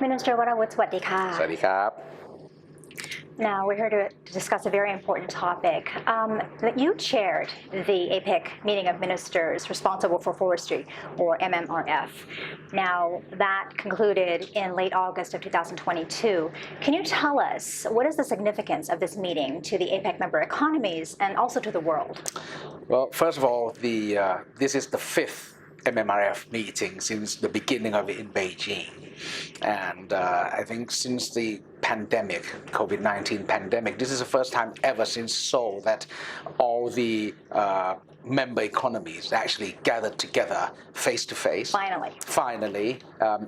Minister Varawut สวัสดีค่ะ สวัสดีครับ Now we're here to discuss a very important topic. That you chaired the Apec meeting of ministers responsible for forestry, or MMRF. Now that concluded in late August of 2022. Can you tell us what is the significance of this meeting to the Apec member economies and also to the world? Well, first of all, this is the fifth MMRF meeting since the beginning of it in Beijing. And I think since the pandemic, COVID-19 pandemic, this is the first time ever since Seoul that all the member economies actually gathered together face to face. Finally,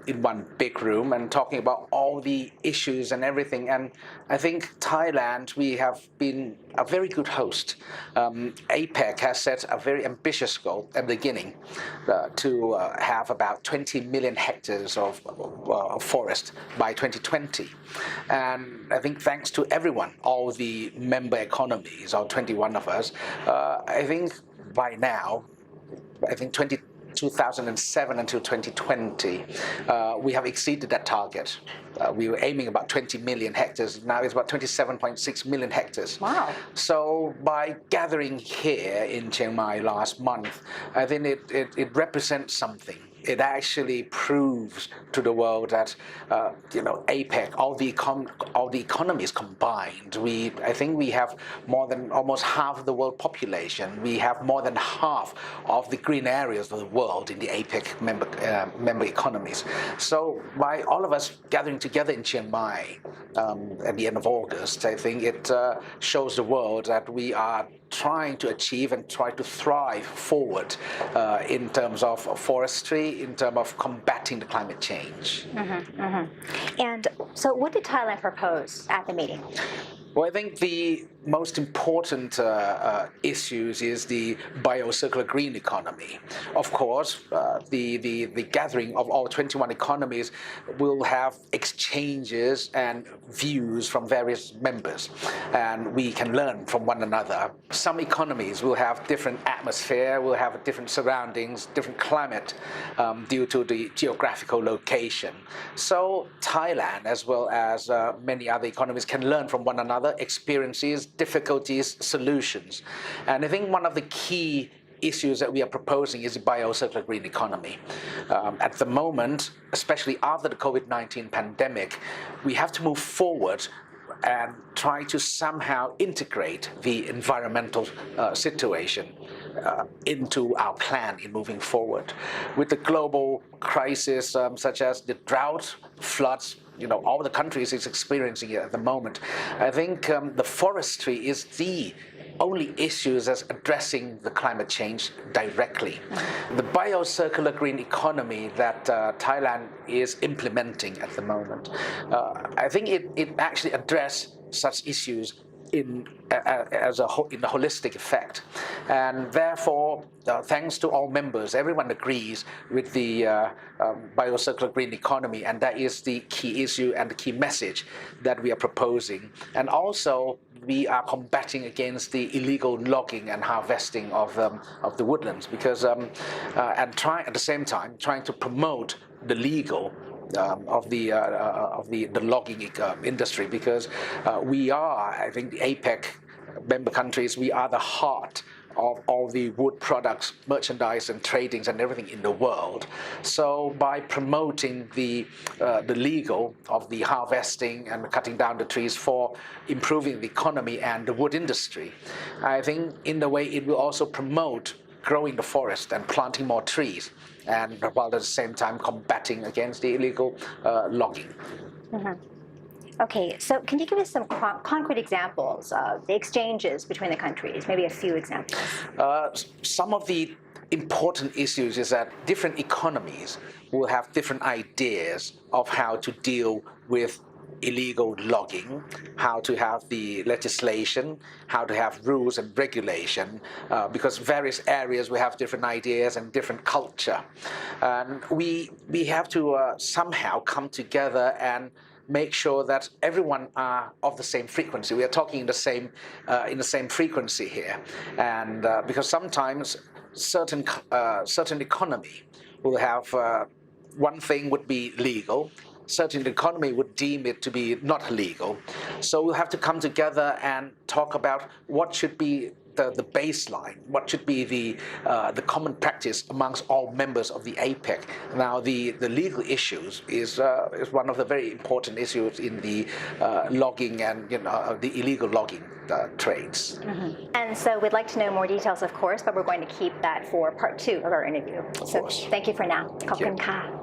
in one big room and talking about all the issues and everything. And I think Thailand, we have been a very good host. Apec has set a very ambitious goal at the beginning to have about 20 million hectares of forest by 2020. And I think thanks to everyone, all the member economies, all 21 of us, I think by now, I think 2007 until 2020, we have exceeded that target. We were aiming about 20 million hectares. Now it's about 27.6 million hectares. Wow. So by gathering here in Chiang Mai last month, I think it represents something. It actually proves to the world that APEC, all the economies combined, I think we have more than almost half of the world population. We have more than half of the green areas of the world in the APEC member economies. So by all of us gathering together in Chiang Mai at the end of August, I think it shows the world that we are trying to achieve and try to thrive forward in terms of forestry, in terms of combating the climate change. And so what did Thailand propose at the meeting? Well, I think the most important issues is the biocircular green economy. Of course, the gathering of all 21 economies will have exchanges and views from various members, and we can learn from one another. Some economies will have different atmosphere, will have different surroundings, different climate due to the geographical location. So Thailand, as well as many other economies, can learn from one another, experiences, difficulties, solutions. And I think one of the key issues that we are proposing is the biocircular green economy. At the moment, especially after the COVID-19 pandemic, we have to move forward and try to somehow integrate the environmental situation into our plan in moving forward. With the global crisis such as the drought, floods, all the countries is experiencing it at the moment. I think the forestry is the only issue that's addressing the climate change directly. The biocircular green economy that Thailand is implementing at the moment, I think it actually addresses such issues in a holistic effect, and therefore thanks to all members, everyone agrees with the biocircular green economy, and that is the key issue and the key message that we are proposing. And also we are combating against the illegal logging and harvesting of the woodlands, because and trying at the same time trying to promote the legal of the logging industry, because we are, I think, the APEC member countries, we are the heart of all the wood products, merchandise and tradings and everything in the world. So by promoting the legal of the harvesting and cutting down the trees for improving the economy and the wood industry, I think in a way it will also promote growing the forest and planting more trees, and while at the same time combating against the illegal logging. Okay, so can you give us some concrete examples of the exchanges between the countries, maybe a few examples? Some of the important issues is that different economies will have different ideas of how to deal with illegal logging, how to have the legislation, how to have rules and regulation, because various areas will have different ideas and different culture. And we have to somehow come together and make sure that everyone are of the same frequency. We are talking in the same frequency here, and because sometimes certain economy will have one thing would be legal. Certain economy would deem it to be not legal. So we'll have to come together and talk about what should be the baseline, what should be the common practice amongst all members of the Apec. Now, the legal issues is one of the very important issues in the logging and the illegal logging trades. And so we'd like to know more details, of course, but we're going to keep that for part 2 of our interview. So course. thank you for now. ขอบคุณ you. ค่ะ